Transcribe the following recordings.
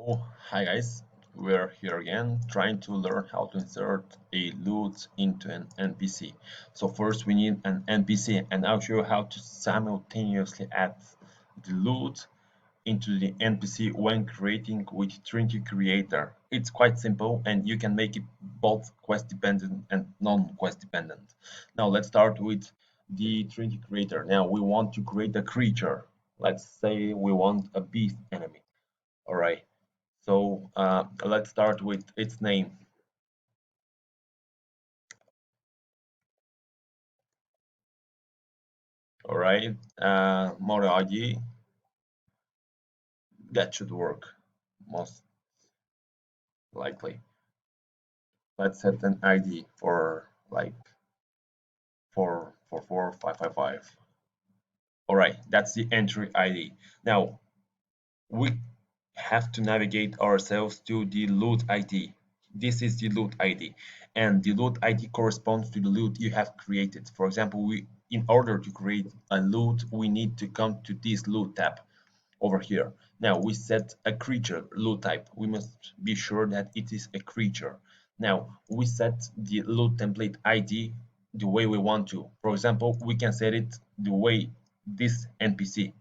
Oh, hi guys, we're here again trying to learn how to insert a loot into an NPC. So first we need an NPC and I'll show you how to simultaneously add the loot into the NPC when creating with Trinity Creator. It's quite simple and you can make it both quest dependent and non-quest dependent. Now let's start with the Trinity Creator. Now we want to create a creature. Let's say we want a beast enemy. All right. So let's start with its name. All right, model ID, that should work most likely. Let's set an ID for like 444555. All right, that's the entry ID. Now we have to navigate ourselves to the loot ID. This is the loot ID, and the loot ID corresponds to the loot you have created. For example, in order to create a loot, we need to come to this loot tab over here. Now we set a creature loot type. We must be sure that it is a creature. Now we set the loot template ID the way we want to. For example, we can set it the way this NPC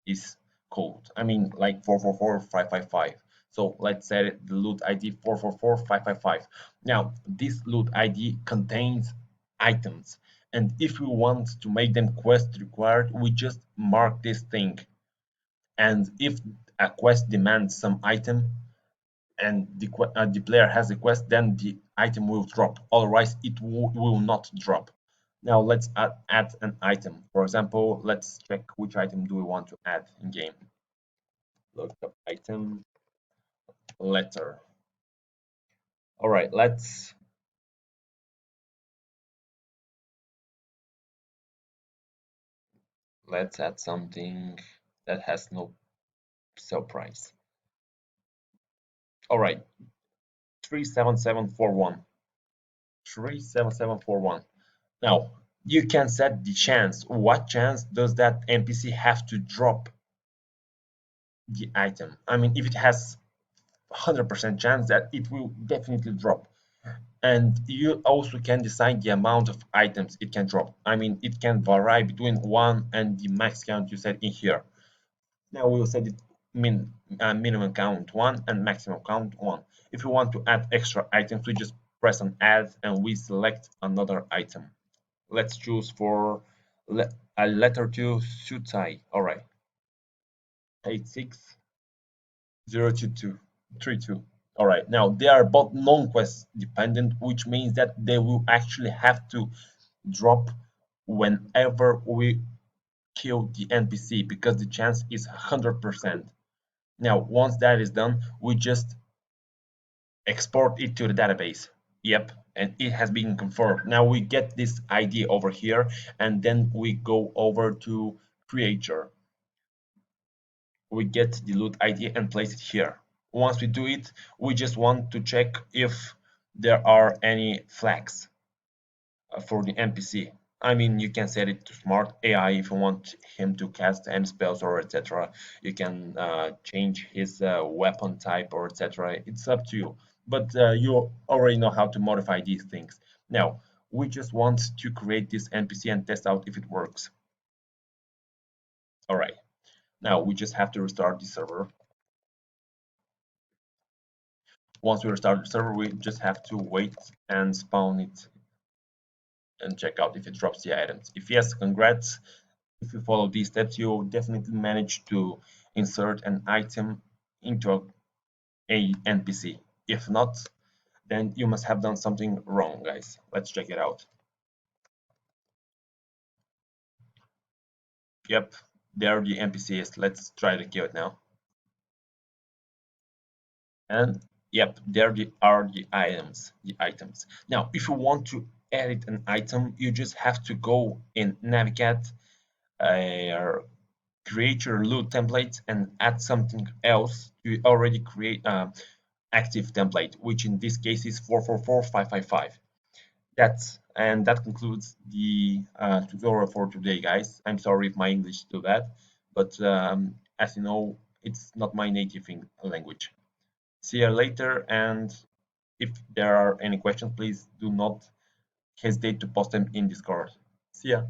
is called. I mean, like 444555. So let's set it the loot ID 444555. Now this loot ID contains items, and if we want to make them quest required, we just mark this thing, and if a quest demands some item and the player has a quest, then the item will drop, otherwise it will not drop. Now let's add an item. For example, let's check which item do we want to add in game. Look up item, letter. All right, let's add something that has no sell price. All right, 37741. 37741. Now, you can set the chance. What chance does that NPC have to drop the item? I mean, if it has 100% chance that it will definitely drop. And you also can decide the amount of items it can drop. I mean, it can vary between 1 and the max count you set in here. Now we'll set it minimum count 1 and maximum count 1. If you want to add extra items, we just press on add and we select another item. Let's choose for a letter to Sutai. All right, 860232. All right, now they are both non-quest dependent, which means that they will actually have to drop whenever we kill the NPC because the chance is 100%. Now, once that is done, we just export it to the database. Yep, and it has been confirmed. Now we get this ID over here, and then we go over to creator. We get the loot ID and place it here. Once we do it, we just want to check if there are any flags for the NPC. I mean, you can set it to smart AI if you want him to cast any spells or etc. You can change his weapon type or etc. It's up to you. But you already know how to modify these things. Now, we just want to create this NPC and test out if it works. All right. Now we just have to restart the server. Once we restart the server, we just have to wait and spawn it and check out if it drops the items. If yes, congrats. If you follow these steps, you'll definitely manage to insert an item into a NPC. If not, then you must have done something wrong, guys. Let's check it out. Yep, there are the NPCs. Let's try to kill it now. And yep, there are the items. Now, if you want to edit an item, you just have to go in navigate, create your loot template and add something else to already create active template, which in this case is 444555. That concludes the tutorial for today, guys. I'm sorry if my English is too bad, but as you know, it's not my native language. See you later, and if there are any questions, please do not hesitate to post them in Discord. See ya.